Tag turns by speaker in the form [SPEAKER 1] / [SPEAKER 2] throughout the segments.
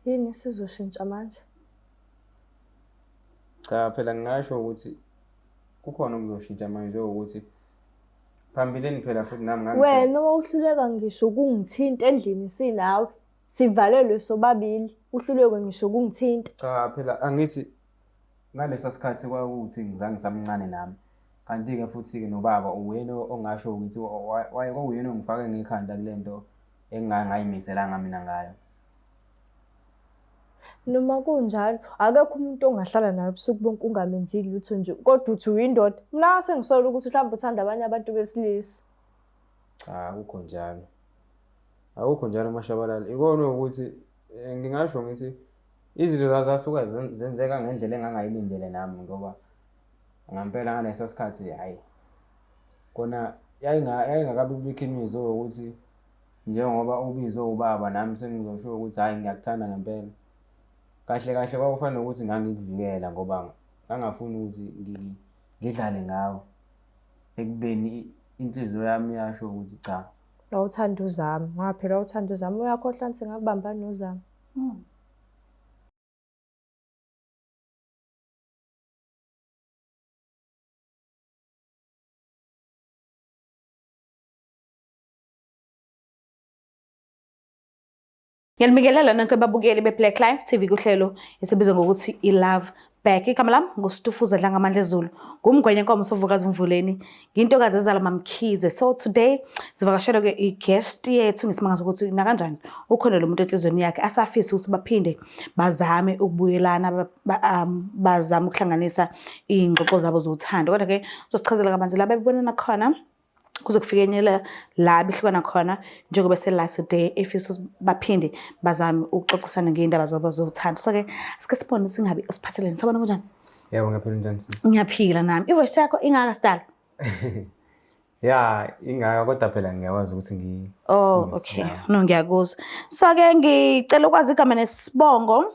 [SPEAKER 1] Yini sizoshintsha manje?
[SPEAKER 2] Cha phela ngingasho ukuthi kukhona okuzoshintsha manje ukuthi phambilini phela futhi nami
[SPEAKER 1] Wena wawuhluleka ngisho ukungithinta endlini sinawe. Sivalelwe sobabili. Uhluleke ngisho ukungithinta.
[SPEAKER 2] cha phela angithi ngalesa sikhathi kwakuthi ngizange samncane nami. Kanti-ke futhi-ke nobaba uyena ongasho ukuthi kwakuyena ongifake ngekhanda kule nto engangayimiselanga mina ngayo.
[SPEAKER 1] Noma kunjalo, akekho umuntu ongahlala naye ubusuku bonke ungamenzile lutho nje. Kodwa uthi uyindoda. Mina sengisola ukuthi mhlawumbe uthanda abanye abantu besilisa.
[SPEAKER 2] Cha akukho njalo. Akukho njalo Mashabalala. Ikona ukuthi ngingasho ngithi izinto zasuka zenzeka ngendlela engangayilindele nami ngoba ngampela ngalesa sikhathi hayi. Kona yayingakabi bikho imizwa ukuthi njengoba ubizwe ubaba nami sengizosho ukuthi hayi ngiyakuthanda ngempela. Kahle kahle kwakufanele ukuthi ngangikuvikela ngoba ngangafuni ukuthi ngidlale ngawe. Ekubeni inhliziyo yami yasho ukuthi cha.
[SPEAKER 1] Awuthanda uzama. Ngaphela awuthanda uzama. Uyakhohlwa ngithi ngakubambana nozama.
[SPEAKER 3] Ngiyalibingelela nonke ababukeli beBlack Life TV kuhlelo esibizwa ngokuthi iLove Back. Igama lami nguStufuza Dlangamandla Zulu. Ngumgwenya nkomo sovukazi Mvuleni. Ngintokazi ezala Mamkhize. So today sivakashela ke i-guest yethu ngisimanga ukuthi na kanjani ukhona lo muntu enhlizweni yakhe asafisa ukuthi baphinde bazame ukubuyelana bazame ukuhlanganisa ingxoxo zabo zothando. Kodwa ke uzosichazela kabanzi la bebonana khona kuze kufikenyelela la bihlukana khona njengoba sela today efisa baphinde bazame ukuxoxisana ngeindaba zabo zothando. So ke sike sibone singabe usiphatheleni sabona kanjani?
[SPEAKER 2] Yebo ngaphela njani sisi?
[SPEAKER 3] Ngiyaphila nami. Ivoice yakho ingaka sidala?
[SPEAKER 2] Ya ingaka kodwa phela ngiyakwazi ukuthi
[SPEAKER 3] Oh okay. No ngiyakuzwa. So ke ngicela ukwazi igama nesibongo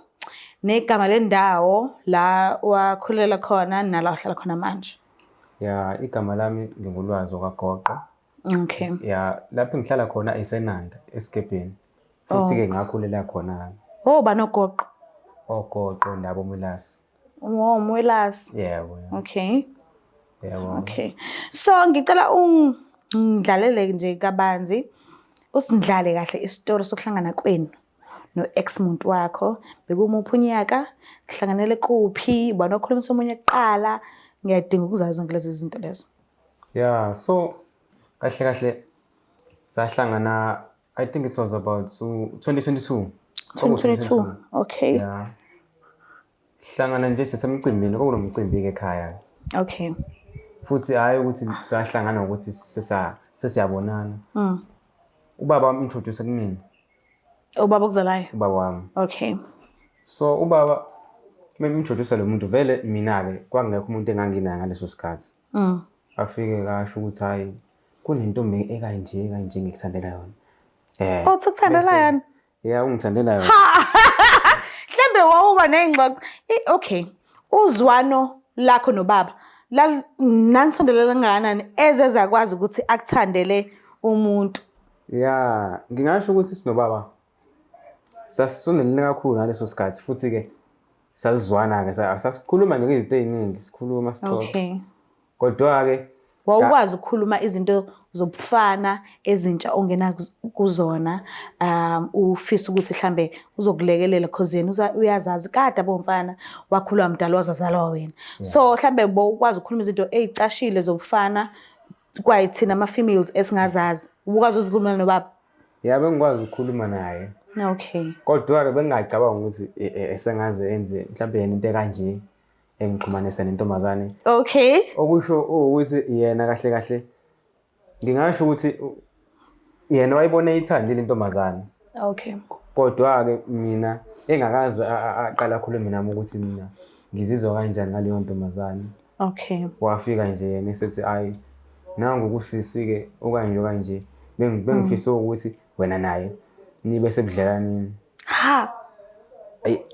[SPEAKER 3] negama lendawo la wakhulela khona nala uhlala khona manje.
[SPEAKER 2] Ya igama lami ngingulwazi okaGoqo.
[SPEAKER 3] Okay.
[SPEAKER 2] Ya lapho ngihlala khona eSenanda eSigebheni. Futhi ke ngakhulela khona.
[SPEAKER 3] Oh banoGoqo.
[SPEAKER 2] OGoqo nabo Mwelasi.
[SPEAKER 3] Oh Mwelasi.
[SPEAKER 2] Yebo.
[SPEAKER 3] Okay.
[SPEAKER 2] Yebo.
[SPEAKER 3] Okay. So ngicela ungidlalele nje kabanzi usindlale kahle istory sokuhlangana kwenu no ex muntu wakho. Bekumuphi unyaka? Kuhlanganele kuphi? Ubani okhulumisa omunye kuqala? Ngiyadinga ukuzazi zonke lezi zinto lezo.
[SPEAKER 2] Yeah, so kahle kahle sahlangana I think it was about 2022.
[SPEAKER 3] 2022. Okay.
[SPEAKER 2] Yeah. Hlangana nje sisemcimbini kwakunomcimbi ke ekhaya.
[SPEAKER 3] Okay.
[SPEAKER 2] Futhi hayi ukuthi sahlangana ukuthi sesiyabonana. Ubaba wami introduce kumina.
[SPEAKER 3] Ubaba okuzalayo?
[SPEAKER 2] Ubaba wami.
[SPEAKER 3] Okay.
[SPEAKER 2] So ubaba introduce lo muntu vele mina ke kwangekho umuntu enganginayo ngaleso sikhathi. Afike kasho ukuthi hayi kunentombi ekanje ngikuthandela yona.
[SPEAKER 3] Uthi ukuthandela yona?
[SPEAKER 2] Yeah, ungithandela yona.
[SPEAKER 3] Mhlembe wawuba nengxoxo. Okay. Uzwano lakho nobaba la nanisondelela kangakanani ezezakwazi ukuthi akuthandele umuntu?
[SPEAKER 2] Yeah, ngingasho ukuthi sinobaba sasisondelene kakhulu ngaleso sikhathi futhi ke sasizwana ke sasikhuluma nje izinto eziningi sikhuluma sixoxa.
[SPEAKER 3] Okay.
[SPEAKER 2] Kodwa ke
[SPEAKER 3] wawukwazi ukukhuluma izinto zobufana ezintsha ongena kuzona ufisa ukuthi mhlambe uzokulekelela because yena uyazazi kade abomfana wakhulwa mdala wazazalwa wena. So mhlambe bowukwazi ukukhuluma izinto ezicashile zobufana kwayithina ama females esingazazi. Ubukwazi ukukhuluma nobaba?
[SPEAKER 2] Yeah, bengikwazi ukukhuluma naye.
[SPEAKER 3] Okay.
[SPEAKER 2] Kodwa ke bengingacabanga ukuthi esengaze enze mhlambe yena into kanje engixhumanisa nentombazane.
[SPEAKER 3] Okay.
[SPEAKER 2] Okusho ukuthi yena kahle kahle ngingasho ukuthi yena wayibona ithandile intombazane.
[SPEAKER 3] Okay.
[SPEAKER 2] Kodwa ke mina engakazi aqala akhulume nami ukuthi mina ngizizwa kanjani ngaleyo ntombazane.
[SPEAKER 3] Okay.
[SPEAKER 2] Wafika nje yena esethi ayi nangu kusisi ke okanje bengifisa ukuthi wena naye nibe sebudlelanini.
[SPEAKER 3] Ha. Ayi.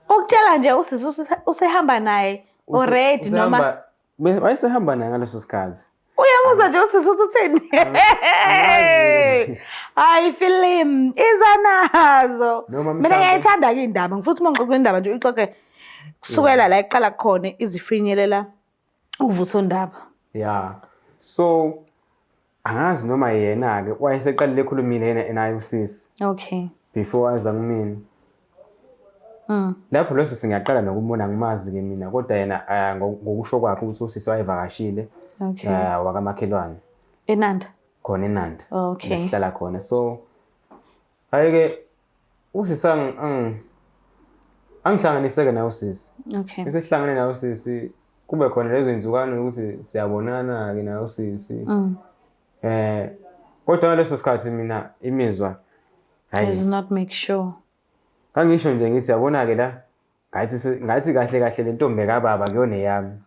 [SPEAKER 3] Ukutshela nje usisi usehamba naye already noma
[SPEAKER 2] wayesehamba naye ngaleso sikhathi.
[SPEAKER 3] Uyamuzwa nje usisi uthini? Hayi film izanazo.
[SPEAKER 2] Noma
[SPEAKER 3] Mina
[SPEAKER 2] mhlambe-
[SPEAKER 3] ngiyayithanda ke indaba. Ngifuna ukuthi mangixoxe indaba nje uyixoxe kusukela la iqala khona izifinyelela uvuthondaba.
[SPEAKER 2] Yeah. So angazi noma yena ke wayeseqalile ekhulumile naye usisi
[SPEAKER 3] Okay.
[SPEAKER 2] before aza kumina. Lapho lo sisi ngiyaqala nokumbona ngimazi ke mina kodwa yena ngokusho kwakhe ukuthi usisi wayevakashile
[SPEAKER 3] Okay.
[SPEAKER 2] wakamakhelwane
[SPEAKER 3] Enanda.
[SPEAKER 2] khona eNanda.
[SPEAKER 3] Okay.
[SPEAKER 2] Sihlala khona. So ayike usisi angihlanganiseke naye usisi.
[SPEAKER 3] Okay.
[SPEAKER 2] Esihlangane naye usisi kube khona lezo inzukane ukuthi siyabonana ke naye usisi. Kodwa ngaleso sikhathi mina imizwa
[SPEAKER 3] Does not make sure.
[SPEAKER 2] kangisho nje ngithi yabona ke la ngathi kahle kahle le ntombi kababa kuyona yami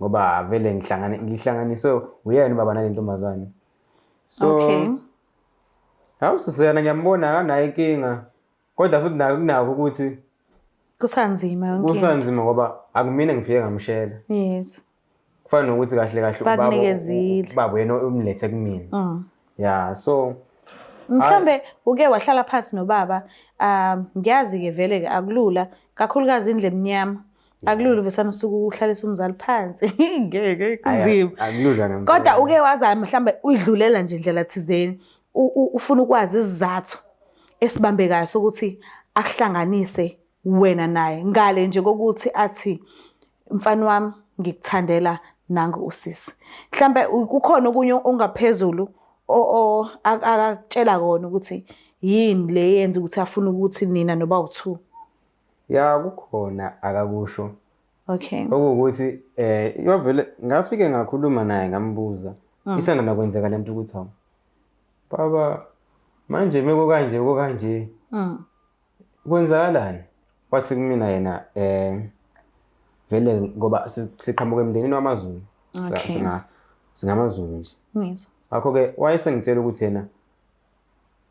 [SPEAKER 2] ngoba vele ngihlanganiswe uyena baba nale ntombazane. So
[SPEAKER 3] Okay.
[SPEAKER 2] awusisena ngiyambona akanayo inkinga kodwa futhi kunako ukuthi
[SPEAKER 3] Kusanzima yonke.
[SPEAKER 2] kusanzima ngoba akumina ngifike ngamshela.
[SPEAKER 3] Yes.
[SPEAKER 2] Kufana nokuthi kahle kahle
[SPEAKER 3] Bakunikezile.
[SPEAKER 2] ubaba yena umlethe kumina. Yeah, so
[SPEAKER 3] Mhlambe uke wahlala phansi nobaba ngiyazi ke vele ke akulula kakhulukazi indle emnyama akulula vesana usuku uhlalisa umzali phansi ngeke kunzima
[SPEAKER 2] akulula ngempela.
[SPEAKER 3] kodwa uke wazama mhlambe uyidlulela nje indlela thizeni ufuna ukwazi isizathu esibambekayo sokuthi akuhlanganise wena naye ngale nje kokuthi athi mfana wami ngikuthandela nangu usisi mhlambe kukhona okunye ongaphezulu akakutshela kona ukuthi yini le yenza ukuthi afune ukuthi nina noba u2.
[SPEAKER 2] Ya kukhona akakusho.
[SPEAKER 3] Okay.
[SPEAKER 2] Okuwukuthi yovele ngafike ngakhuluma naye ngambuza isanda nakwenzeka lento ukuthi hawu baba manje meko kanje kwenzakalani wathi kumina yena vele ngoba siqhamuka emndenini wamaZulu singamaZulu nje.
[SPEAKER 3] Ngizwa.
[SPEAKER 2] Akho ke wayesengitshela ukuthi yena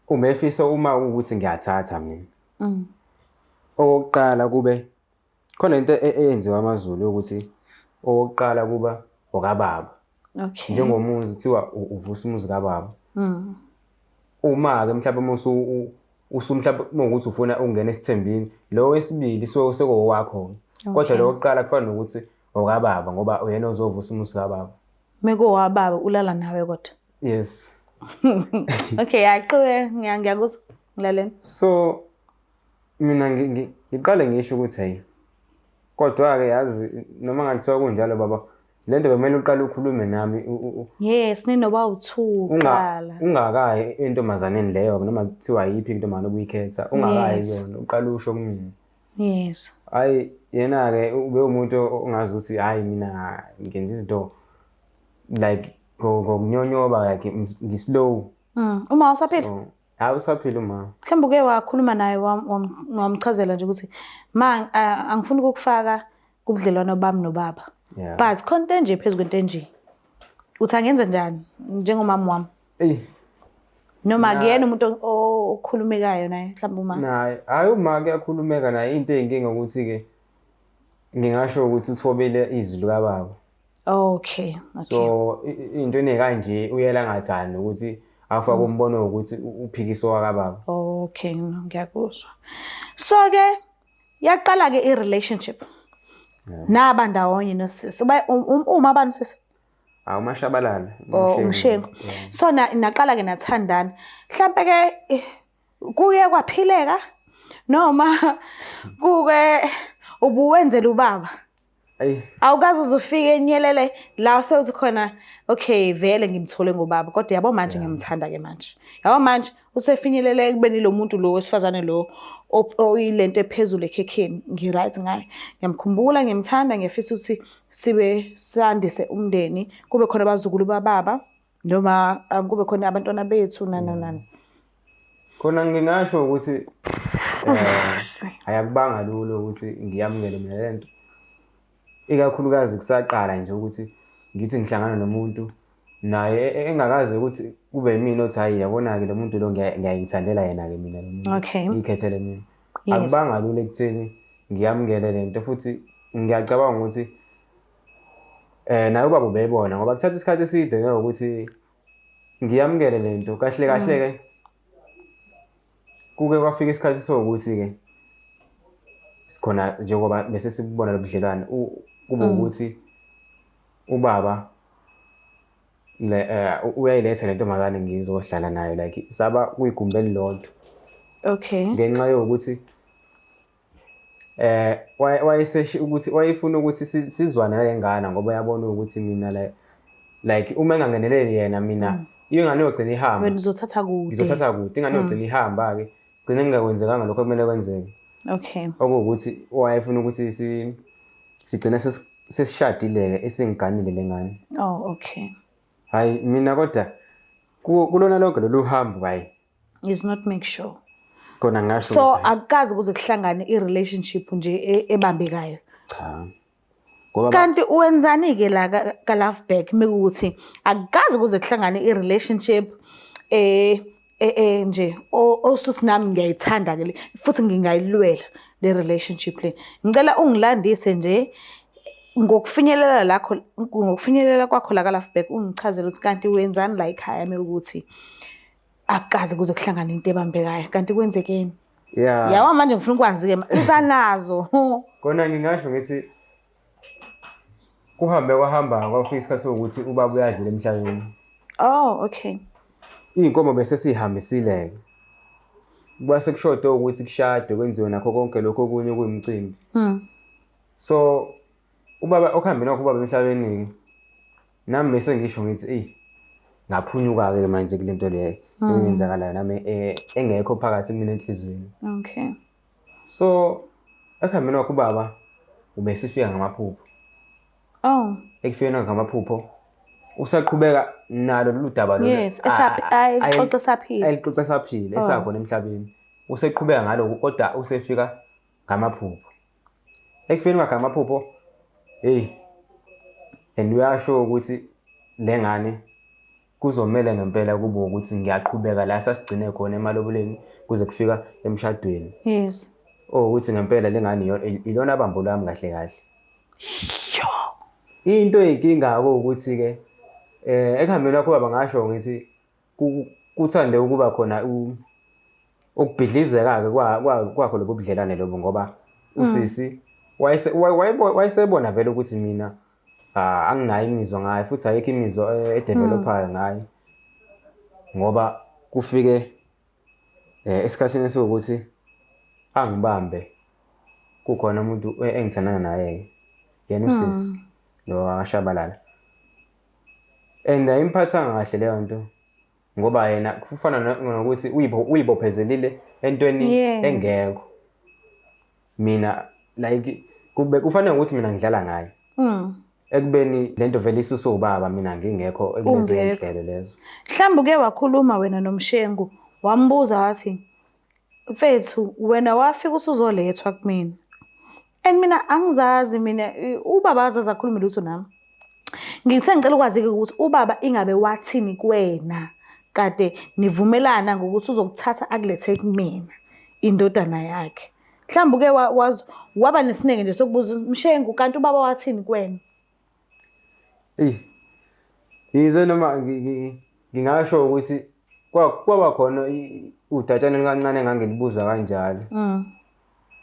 [SPEAKER 2] umefisa uma ukuthi ngiyathatha mina. Okokuqala kube khona into eyenziwa amaZulu ukuthi okokuqala kuba okababa.
[SPEAKER 3] Okay.
[SPEAKER 2] Njengomuzi kuthiwa uvusa umuzi kababa. Uma ke mhlawumbe mhlawumbe ukuthi ufuna ukungena esithembini lo wesibili sekowakho. Kodwa lo wokuqala kufana nokuthi okababa ngoba uyena ozovusa umuzi kababa.
[SPEAKER 3] Meko wababa ulala nawe kodwa.
[SPEAKER 2] Yes.
[SPEAKER 3] Okay, yaqhubeka ngiyakuzwa ngilaleni.
[SPEAKER 2] So mina ngiqale ngisho ukuthi hey kodwa ke yazi noma ngathiwa kunjalo baba lento bemele uqale ukhulume nami
[SPEAKER 3] Yes ninoba u2 qala.
[SPEAKER 2] Ungakayi entombazaneni leyo noma kuthiwa yipi intombazane obuyikhetha ungakayi yona uqale usho kumina.
[SPEAKER 3] Yes.
[SPEAKER 2] Hayi yena ke ube umuntu ongazi ukuthi hayi mina ngenza izinto like ngokunyonyoba like ngislow.
[SPEAKER 3] Uma usaphila?
[SPEAKER 2] Hayi usaphila uma.
[SPEAKER 3] Mhlawumbe uke wakhuluma naye wamchazela nje ukuthi angifuni ukufaka kubudlelwano bami nobaba. But khona nje phezulu kwento nje. Uthi angenza njani njengomama wami? Noma kuyena umuntu okhulumekayo naye mhlawumbe uma.
[SPEAKER 2] Naye hayi uma kuyakhulumeka naye into eyinkinga ukuthi ke ngingasho ukuthi uthobele izwi likababa.
[SPEAKER 3] Okay.
[SPEAKER 2] So into nekanje uyela ngathani ukuthi afaka umbono ukuthi uphikiso wakababa.
[SPEAKER 3] Okay, ngiyakuzwa. So ke yaqala ke i-relationship. Naba ndawonye nosisi. Uma abantu sisi
[SPEAKER 2] uMashabalala.
[SPEAKER 3] Umshengo. So naqala ke nathandana. Mhlambe ke kuye kwaphileka noma kuke ubuwenzela ubaba. Awukazi uzofika enyelele la sewuthi khona okay vele ngimthole ngobaba kodwa yabo manje ngimthanda ke manje. Yabo manje usefinyelele ekubeni lo muntu lo wesifazane lo oyilento ephezulu ekhekheni ngiright ngaye. Ngiyamkhumbula ngimthanda ngiyafisa ukuthi sibe sandise umndeni kube khona abazukulu bababa noma kube khona abantwana bethu nani.
[SPEAKER 2] Khona ngingasho ukuthi ayakubanga lulo ukuthi ngiyamukele mina lento. Ikakhulukazi kusaqala nje ukuthi ngithi ngihlangana nomuntu naye engakaze ukuthi kube yimina othi hayi yabona ke lo muntu lo ngiyayithandela yena ke mina lo muntu.
[SPEAKER 3] Okay.
[SPEAKER 2] Ngikhethele mina. Akubanga lula ekutheni ngiyamukele lento futhi ngiyacabanga ukuthi naye ubaba ubeyibona ngoba kuthatha isikhathi eside ukuthi ngiyamukele lento kahle kahle ke kuke kwafika isikhathi sokuthi ke sikhona njengoba bese sibona lobudlelwane kube ukuthi ubaba uyayiletha lento makane ngizohlala nayo like saba kuyigumbi elilodwa.
[SPEAKER 3] Okay.
[SPEAKER 2] Ngenxa yokuthi wayeseshi ukuthi wayefuna ukuthi sizwane ngengane ngoba yabona ukuthi mina like uma engangeneleli yena mina ingane yogcina ihamba.
[SPEAKER 3] Wena uzothatha kude.
[SPEAKER 2] Ngizothatha kude ingane yogcina ihamba ke gcina ngingakwenzekanga lokho kumele kwenzeke.
[SPEAKER 3] Okay.
[SPEAKER 2] Okuwukuthi wayefuna ukuthi sigcina sesishadile ke esingiganile lengane.
[SPEAKER 3] Oh, okay.
[SPEAKER 2] Hayi mina kodwa kulona lonke lolu hambo hayi
[SPEAKER 3] Is not make sure.
[SPEAKER 2] Kona ngasho
[SPEAKER 3] So akukazi ukuze kuhlangane i-relationship nje ebambekayo.
[SPEAKER 2] Cha. Ngoba
[SPEAKER 3] Kanti uwenzani ke la ka Loveback mekuthi akukazi ukuze kuhlangane i-relationship nje osuthi nami ngiyayithanda ke futhi ngingayilwela le relationship le. Ngicela ungilandise nje ngokufinyelela kwakho la ka Loveback ungichazele ukuthi kanti wenzani la ekhaya mekuthi akukazi ukuze kuhlangane into ebambekayo kanti kwenzekeni.
[SPEAKER 2] yeah.
[SPEAKER 3] Yawa manje ngifuna ukwazi ke izanazo.
[SPEAKER 2] Kona ngingasho ngithi kwahamba kwafika isikhathi sokuthi ubaba uyadlula emhlabeni.
[SPEAKER 3] Oh, okay.
[SPEAKER 2] Inkomo bese sihambisile. Kwase kushoda ukuthi kushade kwenziwe nakho konke lokho okunye kuyimicimbi. So ubaba okuhambeni kwakho ubaba emhlabeni nami bese ngisho ngithi ngaphunyuka ke manje kulento le eyenzakalayo nami engekho phakathi mina enhlizweni.
[SPEAKER 3] Okay.
[SPEAKER 2] So ekuhambeni kwakho ubaba ubesifika ngamaphupho.
[SPEAKER 3] Oh.
[SPEAKER 2] Ekufika ngamaphupho usaqhubeka nalo ludaba lo.
[SPEAKER 3] Yes, ayixoxe saphila.
[SPEAKER 2] Ayixoxe saphila esakhona emhlabeni. Useqhubeka ngalo kodwa usefika ngamaphupho. Ekufeni kwakhe ngamaphupho and uyasho ukuthi lengane kuzomela ngempela kube ukuthi ngiyaqhubeka la sasigcine khona emaloboleni kuze kufika emshadweni.
[SPEAKER 3] Yes.
[SPEAKER 2] Ukuthi ngempela lengane ilona bambo lami kahle kahle. Into eyinkinga ukuthi ke ekuhambeni kwakho baba ngasho ngithi kuthande ukuba khona ukubhidlizeka ke kwakho lobo budlelane lobo ngoba usisi wayesebona vele ukuthi mina anginayo imizwa ngayo futhi ayikho imizwa edevelopayo ngayo ngoba kufike esikhathini sokuthi angibambe kukhona umuntu engithandana naye yena usisi lo ashabalala and imphathanga kahle leyo nto ngoba yena kufana nokuthi uyibophezelile entweni engekho mina like kufanele ukuthi mina ngidlala naye ekubeni lento vele isuso ubaba mina ngingekho ekulezo inhlelo lezo.
[SPEAKER 3] Mhlawumbe uke wakhuluma wena noMshengu wambuza wathi mfethu wena wafika usuzolethwa kumina and mina angizazi mina ubaba azaza akhuluma lutho nami. Ngithe ngicela ukwazi ukuthi ubaba ingabe wathini kuwena kade nivumelana ngokuthi uzokuthatha akulethe kumina indodana yakhe. Mhlawumbe uke waba nesineke nje sokubuza Mshengu kanti ubaba wathini kuwena?
[SPEAKER 2] Yize noma ngingasho ukuthi kwaba khona udatshana likancane engangilibuza kanjalo.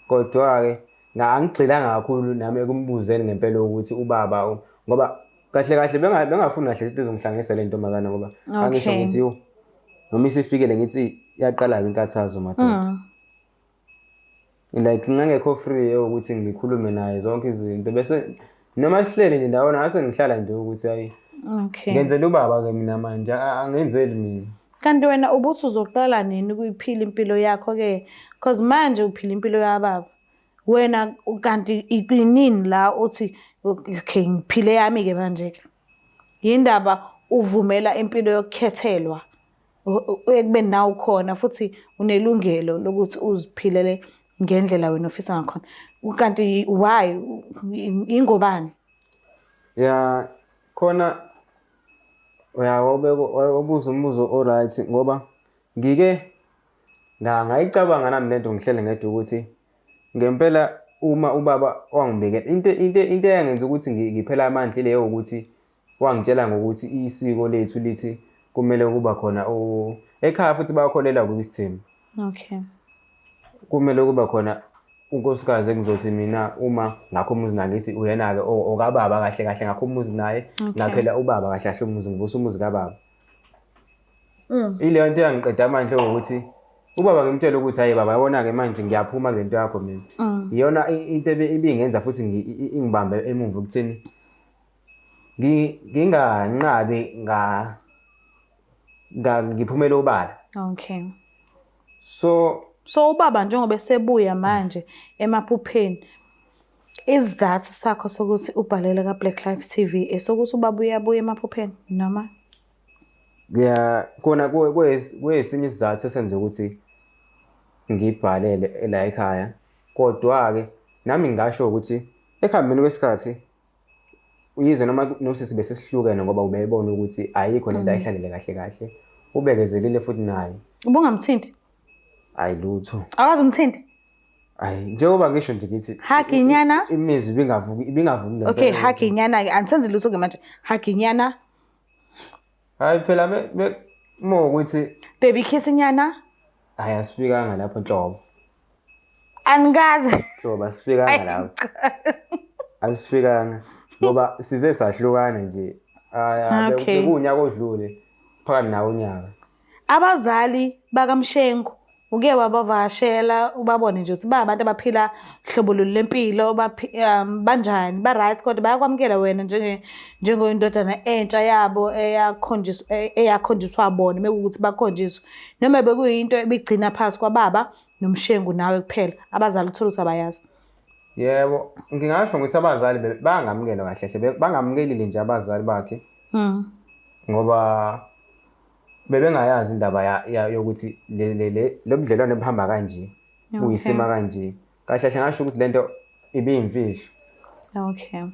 [SPEAKER 2] Kodwa ke ngangigxilanga kakhulu nami ekumbuzeni ngempela ukuthi ubaba ngoba kahle kahle bengafuni kahle ukuthi izongihlanganisa le ntombazana ngoba angisho ngithi noma isifikele ngithi yaqala inkathazo madoda. Like ngangekho free ukuthi ngikhulume naye zonke izinto bese noma sihlele nje ndawona ngase ngihlala nje ukuthi hayi ngenzela ubaba ke mina manje angenzeli mina.
[SPEAKER 3] Kanti wena ubuthi uzoqala nini kuyiphila impilo yakho ke because manje uphila impilo yababa wena kanti iqinini la uthi okay ngiphile yami ke manje ke yindaba uvumela impilo yokukhethelwa ekube nawo khona futhi unelungelo lokuthi uziphilele ngendlela wena ofisa ngakhona kanti why ingobani?
[SPEAKER 2] Yeah khona wabuza umbuzo alright ngoba ngike ngayicabanga nami lento ngihlele ngedwa ukuthi ngempela uma ubaba wangibekela into eyangenza ukuthi ngiphela amandla leyo ukuthi wangitshela ngokuthi isiko lethu lithi kumele kuba khona ekhaya futhi bayakholelwa kwisithembu.
[SPEAKER 3] Okay.
[SPEAKER 2] Kumele kuba khona unkosikazi engizothi mina uma ngakho umuzi ngakithi uyena-ke okababa kahle kahle ngakho umuzi naye ngakhela ubaba kahle kahle umuzi ngivusa umuzi kababa. Ileyo nto yangiqeda amandla ukuthi ubaba ngimtshela ukuthi hayi baba yabona-ke manje ngiyaphuma ngento yakho mina. Iyona into ibingenza futhi ingibambe emuva ukuthini nginganqabi ngiphumele obala.
[SPEAKER 3] Okay.
[SPEAKER 2] So
[SPEAKER 3] ubaba njengoba esebuya manje emaphupheni, isizathu sakho sokuthi ubhalele ka-Black Life TV esokuthi ubaba uyabuya emaphupheni noma?
[SPEAKER 2] Khona kwesinye isizathu esenza ukuthi ngibhalele la ekhaya. Kodwa-ke nami ngingasho ukuthi ekuhambeni kwesikhathi uyizwe noma nosisi bese sihlukene ngoba ubeyibona ukuthi ayikho lento ayihlalele kahle kahle. Ubekezelile futhi naye.
[SPEAKER 3] Ubungamthinti?
[SPEAKER 2] Hayi lutho.
[SPEAKER 3] Awazi umthinti?
[SPEAKER 2] Hayi njengoba ngisho nje ngithi
[SPEAKER 3] Haginyana?
[SPEAKER 2] imizwa ibingavuki.
[SPEAKER 3] Okay, haginyana-ke angisenzi lutho-ke manje. Haginyana?
[SPEAKER 2] Hayi phela ukuthi
[SPEAKER 3] Baby kiss nyana?
[SPEAKER 2] hayi asifikanga lapho nhlobo.
[SPEAKER 3] Angazi.
[SPEAKER 2] Nhlobo asifikanga lapho. Asifikanga ngoba size sahlukana nje. Bekunyaka odlule phakathi nawo unyaka.
[SPEAKER 3] Abazali bakaMshengu uke wabavashela ubabone nje ukuthi abantu abaphila hlobo lempilo banjani ba-right kodwa bayakwamukela wena njengoyindodana entsha yabo eyakhonjiswa bona mekuwukuthi bakhonjiswe noma bekuyinto ebigcina phansi kwababa noMshengu nawe kuphela abazali uthola ukuthi abayazi.
[SPEAKER 2] Yebo ngingasho ukuthi abazali bangamukela kahle hle bangamukelile nje abazali bakhe ngoba bebengayazi indaba yokuthi lo budlelwane buhamba kanje buyisima kanje kahle kahle ngasho ukuthi lento ibiyimfihlo.
[SPEAKER 3] Okay.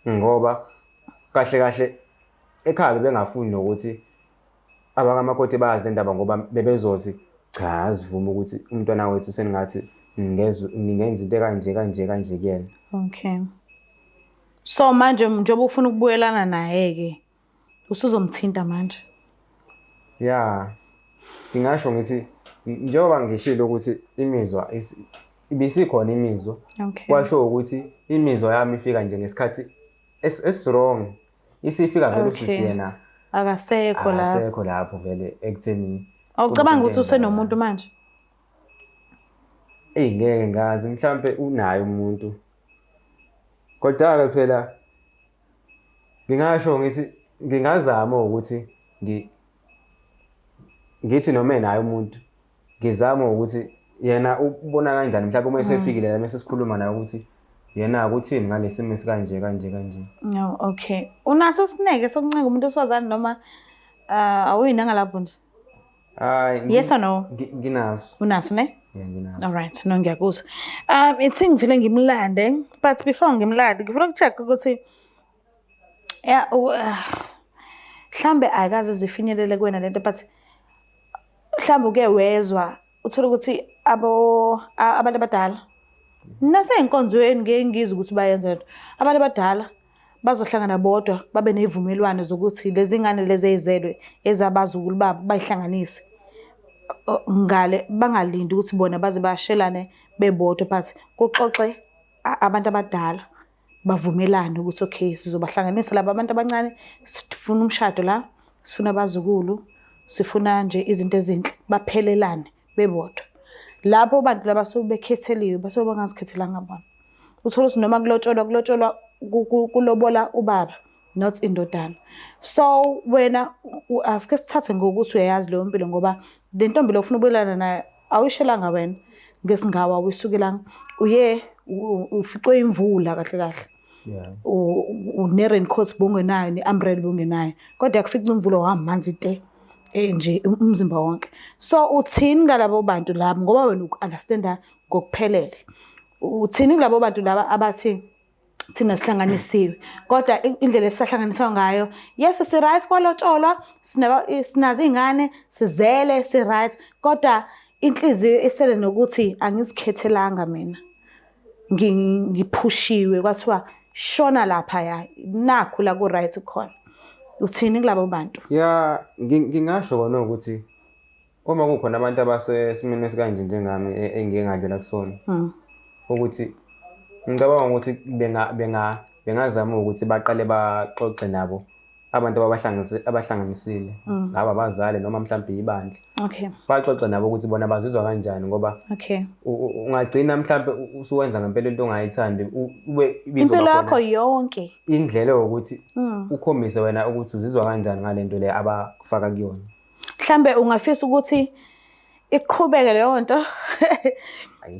[SPEAKER 2] Ngoba kahle kahle ekhaya bengafuni nokuthi abakamakoti bayazi indaba ngoba bebezothi cha asivuma ukuthi umntwana wethu seningathi ningenza into kanje kuyena.
[SPEAKER 3] Okay. So manje njengoba ufuna ukubuyelana naye-ke usuzomthinta manje?
[SPEAKER 2] Ya ngingasho ngithi njengoba ngishilo ukuthi imizwa ibisikhona imizwa. Kwasho ukuthi imizwa yami ifika nje ngesikhathi wrong isifika vele usisi yena akasekho lapho vele ekutheni.
[SPEAKER 3] Awucabanga ukuthi usenomuntu manje?
[SPEAKER 2] Ngeke ngazi mhlambe unayo umuntu kodwa-ke phela ngingasho ngithi ngingazama ukuthi ngithi noma naye umuntu ngizama ukuthi yena ubona kanjani mhlawumbe uma esefikile la mase sikhuluma naye ukuthi yena akuthini ngalesimo esikanje kanje.
[SPEAKER 3] No, okay. Unaso sineke sokuncenga umuntu osifazane noma awuyinanga lapho nje?
[SPEAKER 2] Hayi.
[SPEAKER 3] Yes or no?
[SPEAKER 2] Nginaso.
[SPEAKER 3] Unaso ne?
[SPEAKER 2] Yeah, nginaso.
[SPEAKER 3] All right, no ngiyakuzwa. Ithi ngivile ngimlande but before ngimlande ngifuna ukucheck ukuthi mhlambe akaze zifinyelele kuwena lento but mhlambe uke wezwa uthola ukuthi abantu abadala naseyinkonzweni ngeke ngizwe ukuthi bayenza lento. Abantu abadala bazohlangana bodwa babe nezivumelwano zokuthi lezi ngane lezi ezizelwe ezabazukulu babo bayihlanganise ngale bangalindi ukuthi bona baze bashelane bebodwa but kuxoxe abantu abadala bavumelane ukuthi okay sizobahlanganisa laba abantu abancane sifuna umshado la sifuna abazukulu sifuna nje izinto ezinhle baphelelane bebodwa. Lapho abantu laba sobekhetheliwe basobe bangazikhethelanga bona. Uthola ukuthi noma kulotsholwa kulobola ubaba not indodana. So wena asike sithathe ngokuthi uyayazi leyo mpilo ngoba le ntombi lofuna ubuyelana naye awuyishelanga wena ngesingawa uyisukelanga uye uficwe imvula kahle kahle.
[SPEAKER 2] Yeah.
[SPEAKER 3] Une-raincoat bungenayo ne-umbrella bungenayo kodwa yakufica imvula wamanzi te nje umzimba wonke. So uthini ngalabo bantu labo ngoba wena uku-understanda ngokuphelele? Uthini kulabo bantu laba abathi thina sihlanganisiwe kodwa indlela esihlanganiswa ngayo yes si-right kwalotsholwa sinazo izingane sizele si-right kodwa inhliziyo esele nokuthi angizikhethelanga mina ngiphushiwe kwathiwa shona lapha ya nakho la ku right khona. Uthini kulabo bantu?
[SPEAKER 2] Ya, ngingasho kona ukuthi uma kukhona abantu abasesimeni esikanje njengami engike ngadlula kusona ukuthi ngicabanga ukuthi bengazama ukuthi baqale baxoxe nabo abantu abahlanganisile ngaba abazali noma mhlawumbe ibandla.
[SPEAKER 3] Okay.
[SPEAKER 2] Baxoxe nabo ukuthi bona bazizwa kanjani ngoba ungagcina mhlawumbe usuwenza ngempela into ongayithandi ube bizwa
[SPEAKER 3] impilo yakho yonke
[SPEAKER 2] indlela yokuthi ukhombise wena ukuthi uzizwa kanjani ngalento le abakufaka kuyona.
[SPEAKER 3] Mhlambe ungafisa ukuthi iqhubeke leyo nto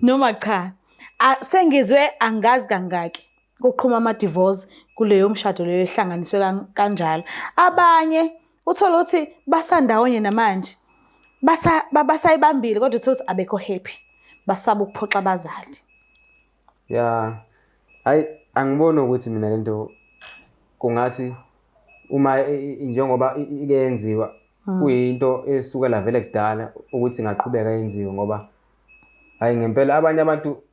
[SPEAKER 3] noma cha. Sengizwe angazi kangaki kuqhuma ama divorce kuleyo mshado leyo ehlanganiswe kanjalo. Abanye uthola ukuthi basandawonye namanje basayibambile kodwa uthola ukuthi abekho happy. Basaba ukuphoxa abazali.
[SPEAKER 2] Ya, angiboni ukuthi mina lento kungathi uma njengoba iyenziwa kuyinto esukela vele kudala ukuthi ingaqhubeka yenziwe ngoba hayi ngempela abanye abantu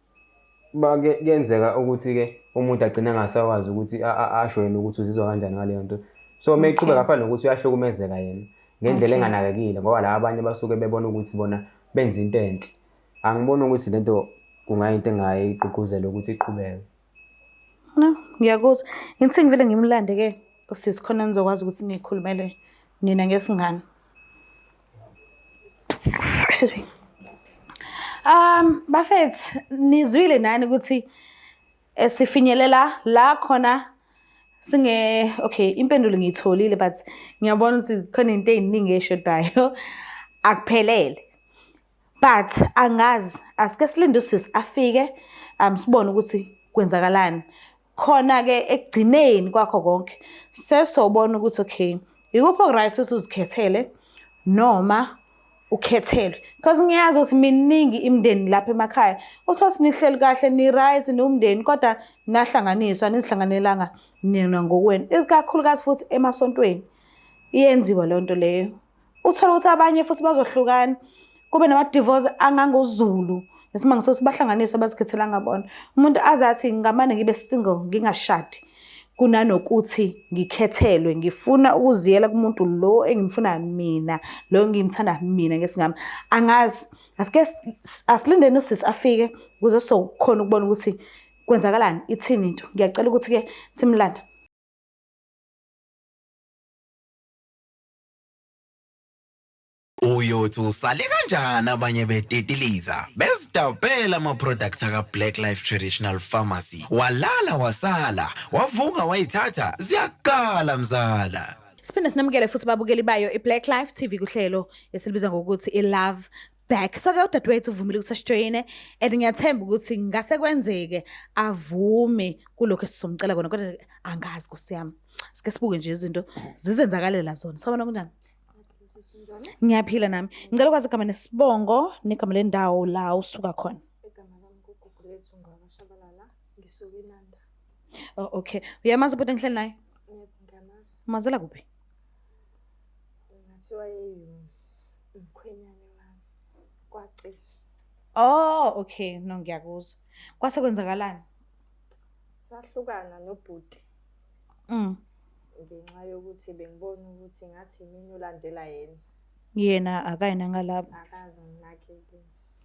[SPEAKER 2] kuyenzeka ukuthi ke umuntu agcina engasakwazi ukuthi asho yena ukuthi uzizwa kanjani ngaleyo nto. So meyiqhubeka afana nokuthi uyahlukumezeka yena ngendlela enganakekile ngoba la abanye basuke bebona ukuthi bona benza into enhle. Angiboni ukuthi lento kungayinto engayigqugquzela ukuthi iqhubeke.
[SPEAKER 3] No, ngiyakuzwa. Ngithi ngivele ngimlande ke usisi khona nizokwazi ukuthi nikhulumele nina ngesingane. Excuse me. Bafethu nizwile nani ukuthi sifinyelela la khona okay impendulo ngiyitholile but ngiyabona ukuthi khona into eziningi eshodayo akuphelele. But angazi asike silinde usisi afike sibone ukuthi kwenzakalani. Khona ke ekugcineni kwakho konke sesobona ukuthi okay ikuphi okuright uzikhethele noma ukhethelwe. Because ngiyazi ukuthi miningi imndeni lapha emakhaya uthothi nihleli kahle ni right nomndeni kodwa nahlanganiswa nizihlanganelanga nina ngokwenu. Isikakhulukazi futhi emasontweni iyenziwa le nto leyo. Uthola ukuthi abanye futhi bazohlukana kube nama divorce angangozulu esimanga sokuthi bahlanganiswa bazikhethelanga bona. Umuntu azathi ngamane ngibe single ngingashadi kunanokuthi ngikhethelwe ngifuna ukuziyela kumuntu lo engimfuna mina lo ngimthanda mina ngesingami. Angazi asike asilindeni usisi afike ukuze sokhona ukubona ukuthi kwenzakalani ithini into. Ngiyacela ukuthi ke simlanda.
[SPEAKER 4] Uyothi usale kanjani abanye betetiliza besidabela ama-products aka-Black Life Traditional Pharmacy walala wasala wavuka wayithatha ziyakala mzala.
[SPEAKER 3] Siphinde sinamukele futhi babukeli bayo iBlack Life TV kuhlelo esilibiza ngokuthi iLove Back. So ke udadewethu uvumile ukuthi asijoyine and ngiyathemba ukuthi ngase kwenzeke avume kulokho esizomcela kona kodwa angazi kusiyami. Sike sibuke nje izinto zizenzakalela zona. Sabona kunjani? Ngiyaphila nami. Ngicela ukwazi igama nesibongo negama lendawo la usuka khona.
[SPEAKER 1] Igama lami kuGugulethu ngabashabalala ngisuka eNanda.
[SPEAKER 3] Oh okay. Uyamazi ubhuti engihleli naye?
[SPEAKER 1] Yebo ngiyamazi.
[SPEAKER 3] Mazela kuphi?
[SPEAKER 1] Ngathiwa umkhwenyane wami kwacisha.
[SPEAKER 3] Oh okay, no ngiyakuzwa. Kwase kwenzakalani?
[SPEAKER 1] Sahlukana nobhuti. Ngenxa yokuthi bengibona ukuthi ngathi mina ulandela yena.
[SPEAKER 3] Yena akayina ngalapha.
[SPEAKER 1] Akazi nginakile.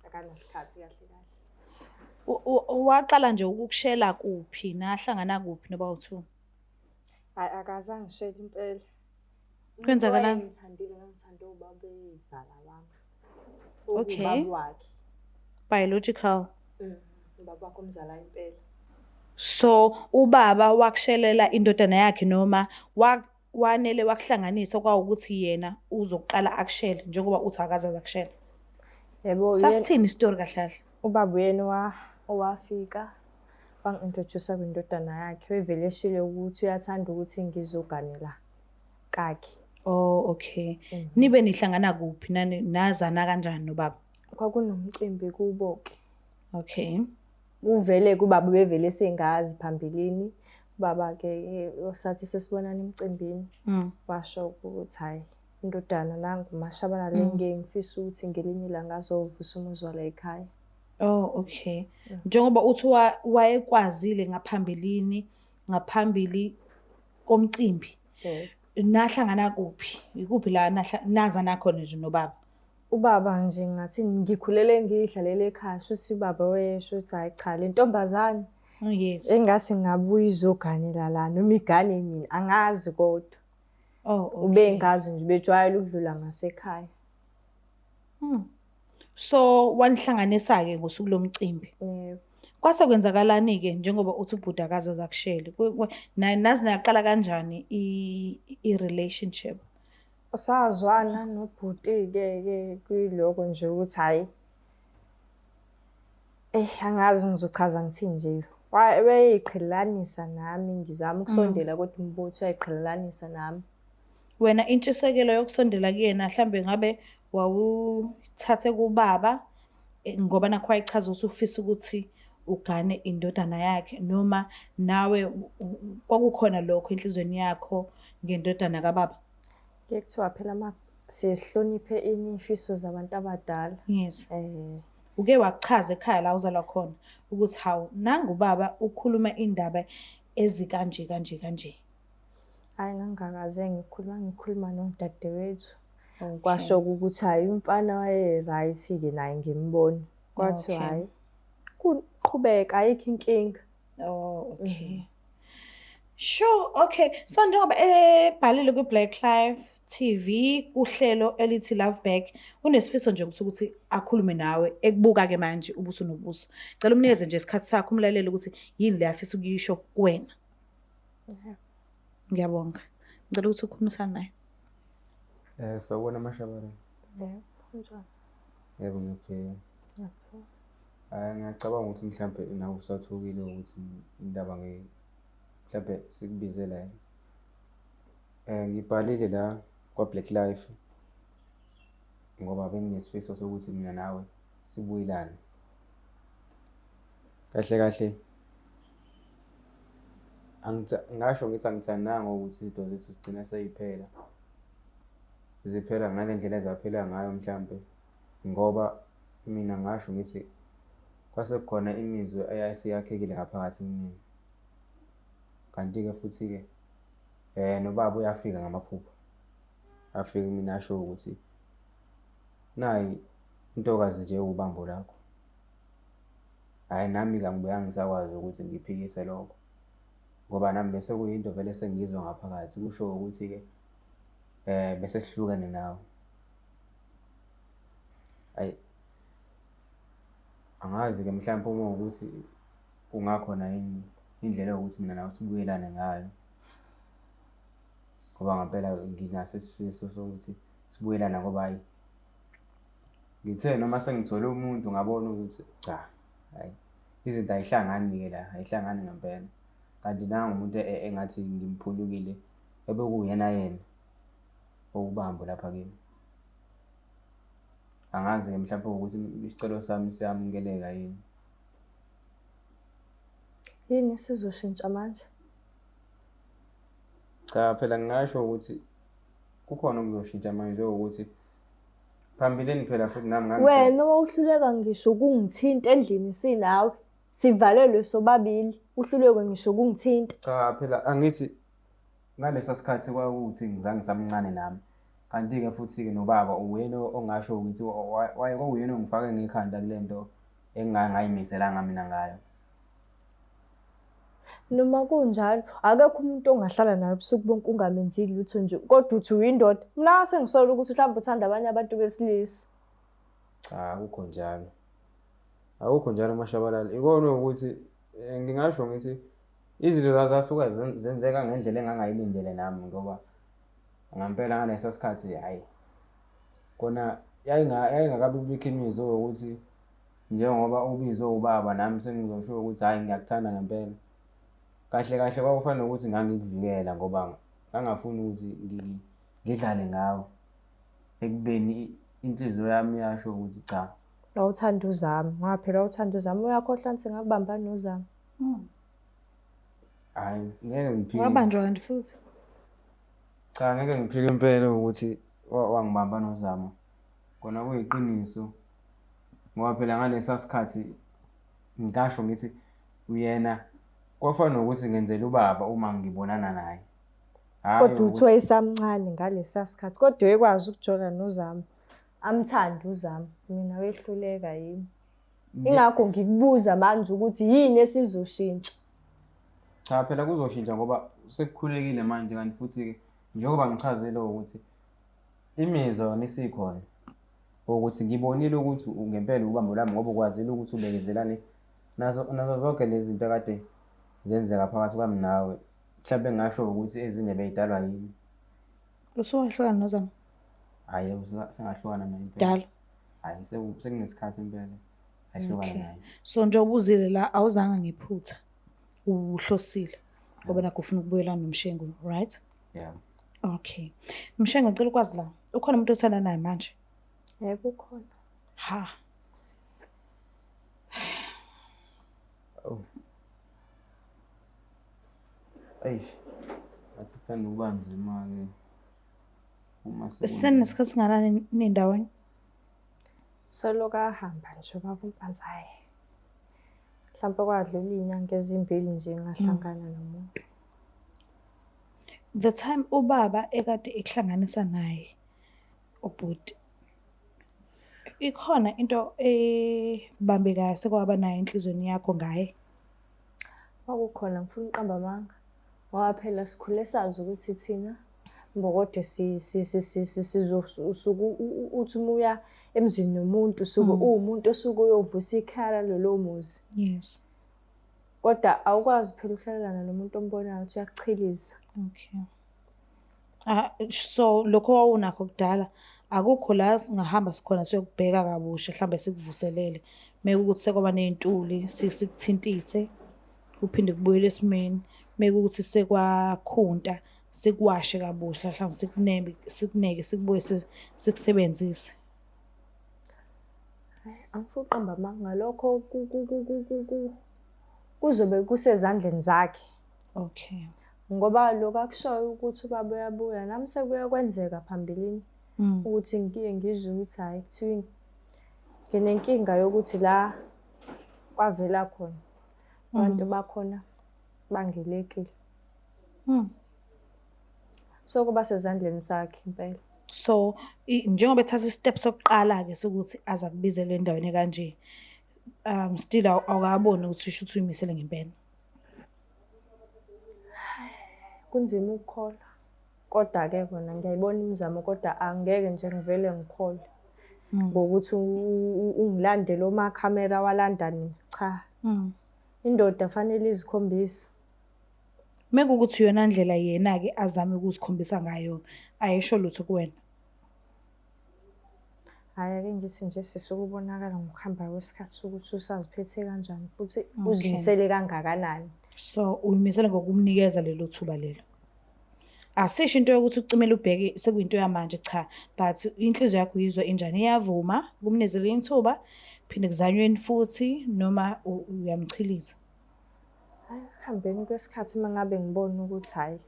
[SPEAKER 1] Akanasikhathi kahle kahle.
[SPEAKER 3] Waqala nje ukukushela kuphi nahlangana kuphi noba2?
[SPEAKER 1] Akazange ngishele impela.
[SPEAKER 3] Kwenzakalani?
[SPEAKER 1] Ngithande ubaba ezala wami.
[SPEAKER 3] Okay.
[SPEAKER 1] Ubaba wakhe.
[SPEAKER 3] Biological.
[SPEAKER 1] Ubaba wakhe umzala impela.
[SPEAKER 3] So ubaba wakushelela indodana yakhe noma wanele wakuhlanganisa kwa ukuthi yena uzoqala akushele njengoba uthi akazazi akushela.
[SPEAKER 1] Yebo
[SPEAKER 3] Sasithini story kahle kahle?
[SPEAKER 1] Ubaba yena owafika wangi-introduce kwindodana yakhe wevele eshile ukuthi uyathanda ukuthi ngizoganela kakhe.
[SPEAKER 3] Oh okay. Nibe nihlangana kuphi nazana kanjani nobaba?
[SPEAKER 1] Kwakunomcimbi kubo-ke.
[SPEAKER 3] Okay.
[SPEAKER 1] Uvele kubaba bevele sengazi phambilini. Baba ke osathi sesibonana emcimbini washo ukuthi hayi indodana nangu mashabalala ngeke ngifisa ukuthi ngelinye ilanga azovusa umuzwa la ekhaya.
[SPEAKER 3] Oh, okay. Njengoba uthi wayekwazile ngaphambili komcimbi. Nahlangana kuphi? Ikuphi la nazana khona nje nobaba?
[SPEAKER 1] Ubaba nje ngathi ngikhulele ngiyidlalela ekhaya shuthi ubaba wesho ukuthi hayi cha le ntombazane
[SPEAKER 3] Oh, yes.
[SPEAKER 1] engathi ngabuya izoganela la noma igane mina angazi kodwa.
[SPEAKER 3] Oh, okay.
[SPEAKER 1] Ube ngazi nje bejwayele ukudlula ngasekhaya.
[SPEAKER 3] So wanihlanganisa-ke ngosuku lomcimbi.
[SPEAKER 1] Yebo.
[SPEAKER 3] Kwase kwenzakalani-ke njengoba uthi ubhudakazi azakushele? Nazi naqala kanjani i-relationship?
[SPEAKER 1] Sazwana nobhuti-ke kuyiloko nje ukuthi hayi angazi ngizochaza ngithini nje. Wayeyiqhelelanisa nami ngizama ukusondela kodwa umbuthi wayiqhelelanisa nami.
[SPEAKER 3] Wena intshisekelo yokusondela kuyena mhlambe ngabe wawuthathe kubaba ngoba nakho wayichaza ukuthi ufisa ukuthi ugane indodana yakhe noma nawe kwakukhona lokho enhlizweni yakho ngendodana kababa?
[SPEAKER 1] Ke kuthiwa phela sihloniphe imfiso zabantu abadala.
[SPEAKER 3] Yes. Uke wachaza ekhaya la uzalwa khona ukuthi hawu nangu baba ukhuluma indaba ezikanje kanje.
[SPEAKER 1] Hayi ngangakaze ngikhuluma nodadewethu. Kwasho ukuthi hayi umfana waye right-ke naye ngimbona. Kwathi hayi kuqhubeka ayikho inkinga.
[SPEAKER 3] Oh, okay. Sure, okay. So njengoba ebhalile ku-Black Life TV kuhlelo elithi Love Back, unesifiso nje ukuthi akhulume nawe ekubuka-ke manje ubuso nobuso. Cela umnikeze nje isikhathi sakho umlaleli ukuthi yini le afisa ukuyisho kuwena. Ngiyabonga. Ngicela ukuthi ukhulumisane naye.
[SPEAKER 2] Sawubona Mashabalala.
[SPEAKER 1] Yebo, kunjani?
[SPEAKER 2] Yebo ngiyaphila. Ngiyacabanga ukuthi mhlampe nawe usathukile ukuthi indaba mhlampe sikubize la. Ngibhalile la kwa-Black Life ngoba benginesifiso sokuthi mina nawe sibuyelane. Kahle ngasho ngithi angithandanga ukuthi izinto zethu zigcina seyiphela. Ziphela ngale ndlela ezaphela ngayo mhlampe ngoba mina ngasho ngithi kwase kukhona imizwa eyasiyakhekile ngaphakathi kumina. Kanti-ke futhi-ke nobaba uyafika ngamaphupho. Afike mina asho ukuthi nayi intokazi nje ubambo lakho. Hayi nami-ke angibuya ngisakwazi ukuthi ngiphikise lokho ngoba nami bese kuyinto vele sengizwa ngaphakathi kusho ukuthi-ke bese sihlukene nawe. Hayi angazi-ke mhlawumbe uma ukuthi kungakhona yini indlela yokuthi mina nawe sibuyelane ngayo ngoba ngempela nginaso isifiso sokuthi sibuyelane ngoba hayi ngithe noma sengithole umuntu ngabona ukuthi cha hayi izinto ayihlangani-ke la ayihlangani ngempela. Kanti nangu umuntu engathi ngimphulukile ebekuyena yena okubambo lapha kimi. Angazi-ke mhlawumbe ukuthi isicelo sami siyamukeleka yini.
[SPEAKER 1] Yini sizoshintsha manje?
[SPEAKER 2] Cha phela ngingasho ukuthi kukhona okuzoshintsha manje njengokuthi phambilini phela futhi nami
[SPEAKER 1] wena wawuhluleka ngisho ukungithinta endlini sinawe sivalelwe sobabili uhluleke ngisho ukungithinta.
[SPEAKER 2] Cha phela angithi ngalesa sikhathi kwakuthi ngizange ngisamncane nami. Kanti-ke futhi-ke nobaba uyena ongasho ukuthi kwakuyena ongifake ngekhanda kule nto engangayimiselanga mina ngayo.
[SPEAKER 1] Noma kunjalo akekho umuntu ongahlala naye ubusuku bonke ungamenzile lutho nje kodwa uthi uyindoda. Mina sengisola ukuthi mhlawumbe uthanda abanye abantu besilisa.
[SPEAKER 2] Cha akukho njalo. Akukho njalo Mashabalala. Ikona ukuthi ngingasho ngithi izinto zasuka zenzeka ngendlela engangayilindele nami ngoba ngampela ngalesa sikhathi hayi kona yayingakabi bikho imizwa ukuthi njengoba ubizwe ubaba nami sengizosho ukuthi hayi ngiyakuthanda ngempela. Kahle kwakufanele ukuthi ngangikuvikela ngoba ngangafuni ukuthi ngidlale ngawe ekubeni inhliziyo yami yasho ukuthi cha
[SPEAKER 1] Awuthanda uzama ngaphela awuthanda uzama uyakhohlwa ngithi ngakubamba nozama.
[SPEAKER 2] Hayi ngeke ngiphike.
[SPEAKER 3] Wabanjwa kanti futhi?
[SPEAKER 2] Cha ngeke ngiphike impela ukuthi wangibamba nozama. Kona kuyiqiniso ngoba phela ngalesa sikhathi ngisho ngithi uyena kwafana nokuthi ngenzela ubaba uma ngibonana naye. Hhayi
[SPEAKER 1] Kodwa uthi wayesamncane ngalesa sikhathi, kodwa ekwazi ukujola noZama. Amthanda uZama, mina wehluleka yimi. Ingakho ngikubuza manje ukuthi yini esizoshintsha.
[SPEAKER 2] cha phela kuzoshintsha ngoba sekukhulekile manje kanti futhi-ke njengoba ngichazele ukuthi imizwa yona isikhona ukuthi ngibonile ukuthi ngempela ubambo lami ngoba ukwazile ukuthi ubekezelane nazo zonke lezi zinto kade zenzeka phakathi kwami nawe. Mhlawumbe ngingasho ukuthi ezinye bey'dalwa yini.
[SPEAKER 3] Usuwahlukana noZama?
[SPEAKER 2] Hhayi sengahlukana naye impela.
[SPEAKER 3] Dala.
[SPEAKER 2] Hhayi sekunesikhathi impela ahlukana naye.
[SPEAKER 3] So nje ubuzile la awuzange ngephutha. Uhlosile. Ngoba nakho ufuna ukubuyelana nomshengu, right?
[SPEAKER 2] Yeah.
[SPEAKER 3] Okay. Mshengu ngicela ukwazi la. Ukhona umuntu othanda naye manje?
[SPEAKER 1] Yebo ukhona.
[SPEAKER 3] Ha.
[SPEAKER 2] Oh. Eish. Ngathi kuthanda ukuba nzima-ke. Uma
[SPEAKER 3] Senesikhathi singanani nindaweni?
[SPEAKER 1] Soloko ahamba nje ubaba uMpanzayi. Mhlawumbe kwadlula iy'nyanga ezimbili nje ngahlangana nomuntu.
[SPEAKER 3] The time ubaba ekade ekuhlanganisa naye ubhuti. Ikhona into ebambekayo sekwaba nayo enhlizweni yakho ngaye?
[SPEAKER 1] Kwakukhona ngifuna uqamba amanga. Ngoba phela sikhule sazi ukuthi thina mbokodwa usuke uthi uma uya emzini nomuntu usuke uwumuntu osuke uyovusa ikhala lolo muzi.
[SPEAKER 3] Yes.
[SPEAKER 1] Kodwa awukwazi phela ukuhlalelana nomuntu ombonayo ukuthi uyakuchiliza.
[SPEAKER 3] Okay. So lokho wawunakho kudala akukho la singahamba sikhona siyokubheka kabusha mhlambe sikuvuselele mekuthi sekwaba nezintuli sikuthintithe kuphinde kubuyele esimeni mekuthi sekwakhunta sikwashe kabusha mhlawumbe sikuneke sikubuye sikusebenzise.
[SPEAKER 1] Angifuni uqamba amanga lokho kuzobe kusezandleni zakhe.
[SPEAKER 3] Okay.
[SPEAKER 1] Ngoba lokho akushoyo ukuthi ubaba uyabuya nami sekuya kwenzeka phambilini ukuthi ngiye ngizwe ukuthi hayi kuthiwa nginenkinga yokuthi la kwavela khona abantu bakhona bangelekile. So kuba sezandleni zakhe impela.
[SPEAKER 3] So njengoba ethatha istep sokuqala-ke sokuthi aza kubizele endaweni kanje still awukaboni ukuthi usho ukuthi uyimisele ngempela?
[SPEAKER 1] Kunzima ukukholwa. Kodwa-ke kona ngiyayibona imizamo kodwa angeke nje ngivele ngikholwe. Ngokuthi ungilandele omakhamera walanda nini. Cha. Indoda fanele izikhombise.
[SPEAKER 3] Mekukuthi yona ndlela yena-ke azame ukuzikhombisa ngayo ayisho lutho kuwena?
[SPEAKER 1] Hhayi ake ngithi nje sisukubonakala ngokuhamba kwesikhathi ukuthi usaziphethe kanjani futhi uzimisele kangakanani.
[SPEAKER 3] So uyimisele ngokumnikeza lelo thuba lelo. Asisho into yokuthi ucimele ubheke sekuyinto yamanje cha, but inhliziyo yakho uyizwa injani? Iyavuma ukumnezela ithuba phinde kuzanyweni futhi noma uyamchiliza?
[SPEAKER 1] Hayi hambeni kwesikhathi mangabe ngibona ukuthi hayi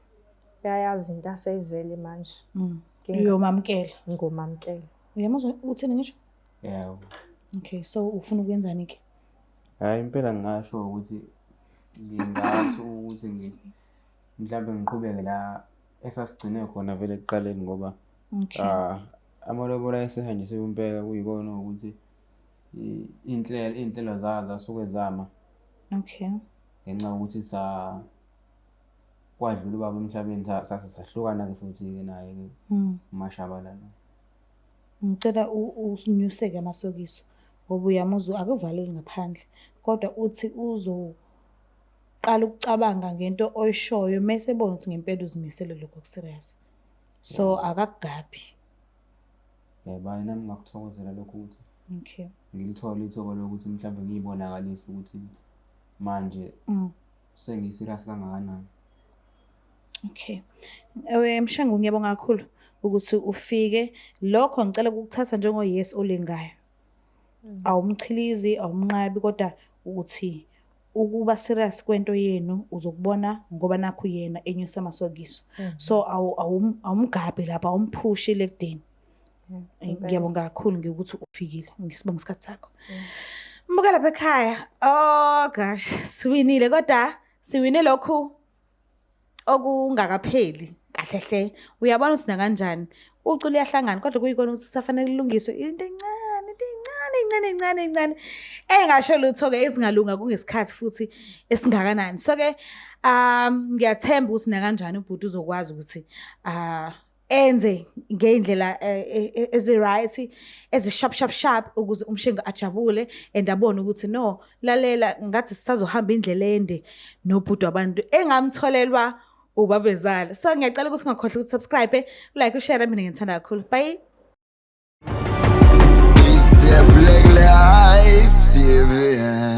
[SPEAKER 1] uyayazi into aseyizele manje.
[SPEAKER 3] Uyomamkela?
[SPEAKER 1] Ngomamkela.
[SPEAKER 3] Uyamuzwa uthini ngisho?
[SPEAKER 2] Yeah.
[SPEAKER 3] Okay, so ufuna ukwenzani-ke?
[SPEAKER 2] Hhayi impela ngingasho ukuthi ngingathi ukuthi mhlawumbe ngiqhubeke la esasigcine khona vele ekuqaleni ngoba amalobolo ayesehanjisiwe impela kuyikona ukuthi iy'nhlelo zasuke zama.
[SPEAKER 3] Okay.
[SPEAKER 2] Ngenxa yokuthi kwadlula ubaba emhlabeni sase sahlukana-ke futhi-ke naye-ke uMashabalala.
[SPEAKER 3] Ngicela usinyuse-ke amasokiso ngoba uyamuzwa akuvaleli ngaphandle kodwa uthi uzoqala ukucabanga ngento oyishoyo mese ebona ukuthi ngempela uzimisele lokho ku-serious. So akakugaphi.
[SPEAKER 2] Yebo nami ngakuthokozela lokho ukuthi
[SPEAKER 3] Okay.
[SPEAKER 2] ngilithole ithuba lokuthi mhlawumbe ngiyibonakalise ukuthi manje sengiyi-serious kangakanani.
[SPEAKER 3] Okay. Mshengu ngiyabonga kakhulu ukuthi ufike. Lokho ngicela ukukuthatha njengo-yes olengayo. Awumchilizi, awumnqabi kodwa ukuthi ukuba serious kwento yenu uzokubona ngoba nakho yena enyusa amasokiso. So awumgabhi lapha awumphushi lekudeni. Ngiyabonga kakhulu ukuthi ufikile ngisibonga isikhathi sakho. Mbuka lapha ekhaya. Oh gosh, siwinile kodwa siwine lokhu okungakapheli kahle hle. Uyabona ukuthi na kanjani uculo uyahlangana kodwa kuyikona ukuthi kusafanele kulungiswe into encane engasho lutho ke ezingalunga kungesikhathi futhi esingakanani. So ke ngiyathemba ukuthi na kanjani ubhuti uzokwazi ukuthi enze ngeindlela ezi-right ezi-sharp ukuze umshenga ajabule and abone ukuthi no lalela ngathi sisazohamba indlela ende nobhuti wabantu engamtholelwa ubabezala. So ngiyacela ukuthi ungakhohlwa ukuthi subscribe, like, ushare, mina ngithanda kakhulu. Bye.
[SPEAKER 4] It's the Black Life TV.